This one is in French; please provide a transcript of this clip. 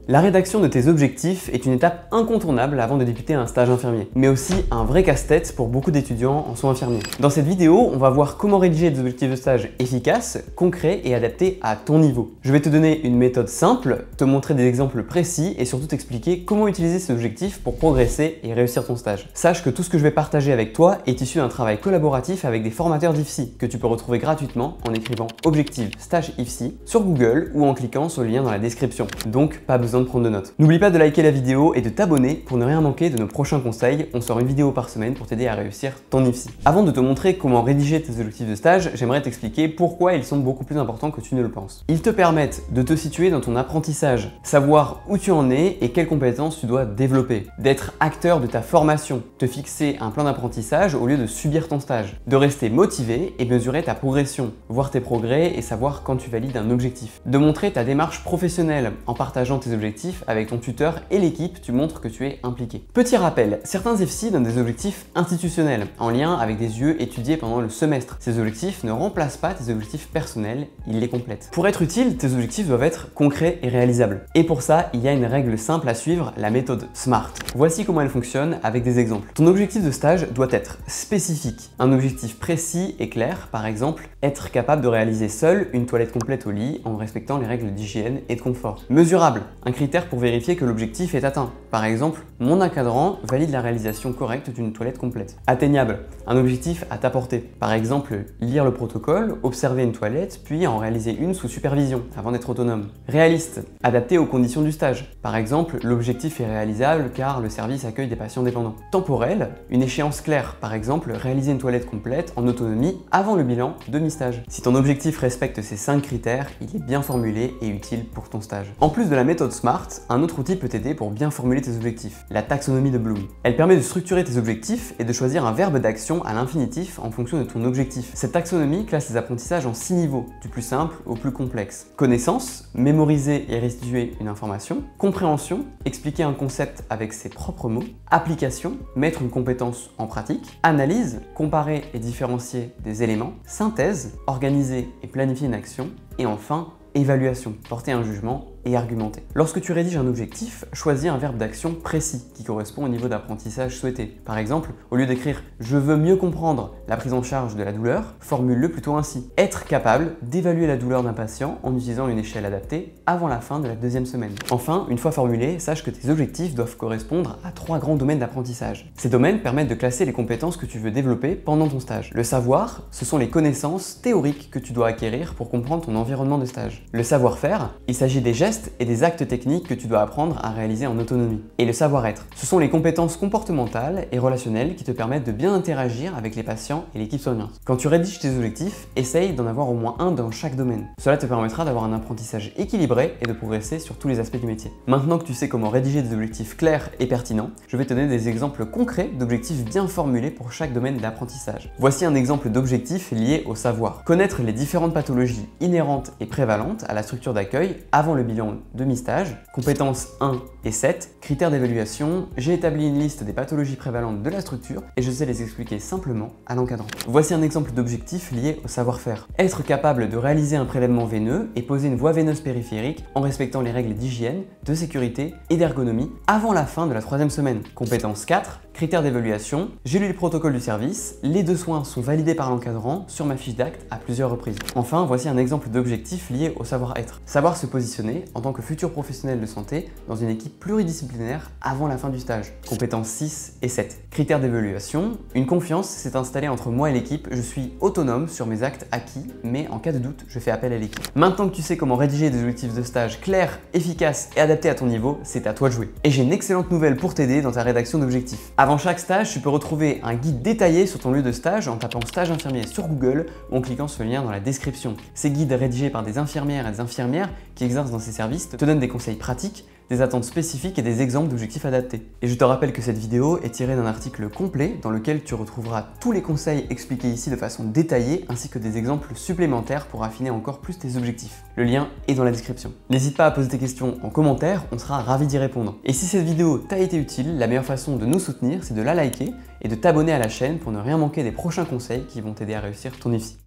La rédaction de tes objectifs est une étape incontournable avant de débuter un stage infirmier, mais aussi un vrai casse-tête pour beaucoup d'étudiants en soins infirmiers. Dans cette vidéo, on va voir comment rédiger des objectifs de stage efficaces, concrets et adaptés à ton niveau. Je vais te donner une méthode simple, te montrer des exemples précis et surtout t'expliquer comment utiliser ces objectifs pour progresser et réussir ton stage. Sache que tout ce que je vais partager avec toi est issu d'un travail collaboratif avec des formateurs d'IFSI que tu peux retrouver gratuitement en écrivant Objectif Stage IFSI sur Google ou en cliquant sur le lien dans la description. Donc pas besoin de prendre de notes. N'oublie pas de liker la vidéo et de t'abonner pour ne rien manquer de nos prochains conseils. On sort une vidéo par semaine pour t'aider à réussir ton IFSI. Avant de te montrer comment rédiger tes objectifs de stage, j'aimerais t'expliquer pourquoi ils sont beaucoup plus importants que tu ne le penses. Ils te permettent de te situer dans ton apprentissage, savoir où tu en es et quelles compétences tu dois développer, d'être acteur de ta formation, te fixer un plan d'apprentissage au lieu de subir ton stage, de rester motivé et mesurer ta progression, voir tes progrès et savoir quand tu valides un objectif, de montrer ta démarche professionnelle en partageant tes objectifs avec ton tuteur et l'équipe, tu montres que tu es impliqué. Petit rappel, certains IFSI donnent des objectifs institutionnels en lien avec des UE étudiés pendant le semestre. Ces objectifs ne remplacent pas tes objectifs personnels, ils les complètent. Pour être utile, tes objectifs doivent être concrets et réalisables. Et pour ça, il y a une règle simple à suivre, la méthode SMART. Voici comment elle fonctionne avec des exemples. Ton objectif de stage doit être spécifique, un objectif précis et clair, par exemple, être capable de réaliser seul une toilette complète au lit en respectant les règles d'hygiène et de confort. Mesurable, un critère pour vérifier que l'objectif est atteint. Par exemple, mon encadrant valide la réalisation correcte d'une toilette complète. Atteignable, un objectif à ta portée. Par exemple, lire le protocole, observer une toilette, puis en réaliser une sous supervision avant d'être autonome. Réaliste, adapté aux conditions du stage. Par exemple, l'objectif est réalisable car le service accueille des patients dépendants. Temporel, une échéance claire. Par exemple, réaliser une toilette complète en autonomie avant le bilan de mi-stage. Si ton objectif respecte ces 5 critères, il est bien formulé et utile pour ton stage. En plus de la méthode SMART, un autre outil peut t'aider pour bien formuler tes objectifs, la taxonomie de Bloom. Elle permet de structurer tes objectifs et de choisir un verbe d'action à l'infinitif en fonction de ton objectif. Cette taxonomie classe les apprentissages en 6 niveaux, du plus simple au plus complexe. Connaissance, mémoriser et restituer une information. Compréhension, expliquer un concept avec ses propres mots. Application, mettre une compétence en pratique. Analyse, comparer et différencier des éléments. Synthèse, organiser et planifier une action. Et enfin, évaluation, porter un jugement et argumenter. Lorsque tu rédiges un objectif, choisis un verbe d'action précis qui correspond au niveau d'apprentissage souhaité. Par exemple, au lieu d'écrire « je veux mieux comprendre la prise en charge de la douleur », formule-le plutôt ainsi. Être capable d'évaluer la douleur d'un patient en utilisant une échelle adaptée avant la fin de la 2e semaine. Enfin, une fois formulé, sache que tes objectifs doivent correspondre à 3 grands domaines d'apprentissage. Ces domaines permettent de classer les compétences que tu veux développer pendant ton stage. Le savoir, ce sont les connaissances théoriques que tu dois acquérir pour comprendre ton environnement de stage. Le savoir-faire, il s'agit des gestes et des actes techniques que tu dois apprendre à réaliser en autonomie. Et le savoir-être, ce sont les compétences comportementales et relationnelles qui te permettent de bien interagir avec les patients et l'équipe soignante. Quand tu rédiges tes objectifs, essaye d'en avoir au moins un dans chaque domaine. Cela te permettra d'avoir un apprentissage équilibré et de progresser sur tous les aspects du métier. Maintenant que tu sais comment rédiger des objectifs clairs et pertinents, je vais te donner des exemples concrets d'objectifs bien formulés pour chaque domaine d'apprentissage. Voici un exemple d'objectif lié au savoir. Connaître les différentes pathologies inhérentes et prévalentes à la structure d'accueil avant le bilan de mi-stage. Compétences 1 et 7. Critères d'évaluation. J'ai établi une liste des pathologies prévalentes de la structure et je sais les expliquer simplement à l'encadrant. Voici un exemple d'objectif lié au savoir-faire. Être capable de réaliser un prélèvement veineux et poser une voie veineuse périphérique en respectant les règles d'hygiène, de sécurité et d'ergonomie avant la fin de la 3e semaine. Compétence 4. Critères d'évaluation. J'ai lu le protocole du service. Les 2 soins sont validés par l'encadrant sur ma fiche d'acte à plusieurs reprises. Enfin, voici un exemple d'objectif lié au savoir-être. Savoir se positionner en tant que futur professionnel de santé dans une équipe pluridisciplinaire avant la fin du stage. Compétences 6 et 7. Critères d'évaluation. Une confiance s'est installée entre moi et l'équipe. Je suis autonome sur mes actes acquis, mais en cas de doute, je fais appel à l'équipe. Maintenant que tu sais comment rédiger des objectifs de stage clairs, efficaces et adaptés à ton niveau, c'est à toi de jouer. Et j'ai une excellente nouvelle pour t'aider dans ta rédaction d'objectifs. Avant chaque stage, tu peux retrouver un guide détaillé sur ton lieu de stage en tapant stage infirmier sur Google ou en cliquant sur le lien dans la description. Ces guides rédigés par des infirmières et des infirmières qui exercent dans ces services te donnent des conseils pratiques, des attentes spécifiques et des exemples d'objectifs adaptés. Et je te rappelle que cette vidéo est tirée d'un article complet dans lequel tu retrouveras tous les conseils expliqués ici de façon détaillée ainsi que des exemples supplémentaires pour affiner encore plus tes objectifs. Le lien est dans la description. N'hésite pas à poser tes questions en commentaire, on sera ravis d'y répondre. Et si cette vidéo t'a été utile, la meilleure façon de nous soutenir, c'est de la liker et de t'abonner à la chaîne pour ne rien manquer des prochains conseils qui vont t'aider à réussir ton IFSI.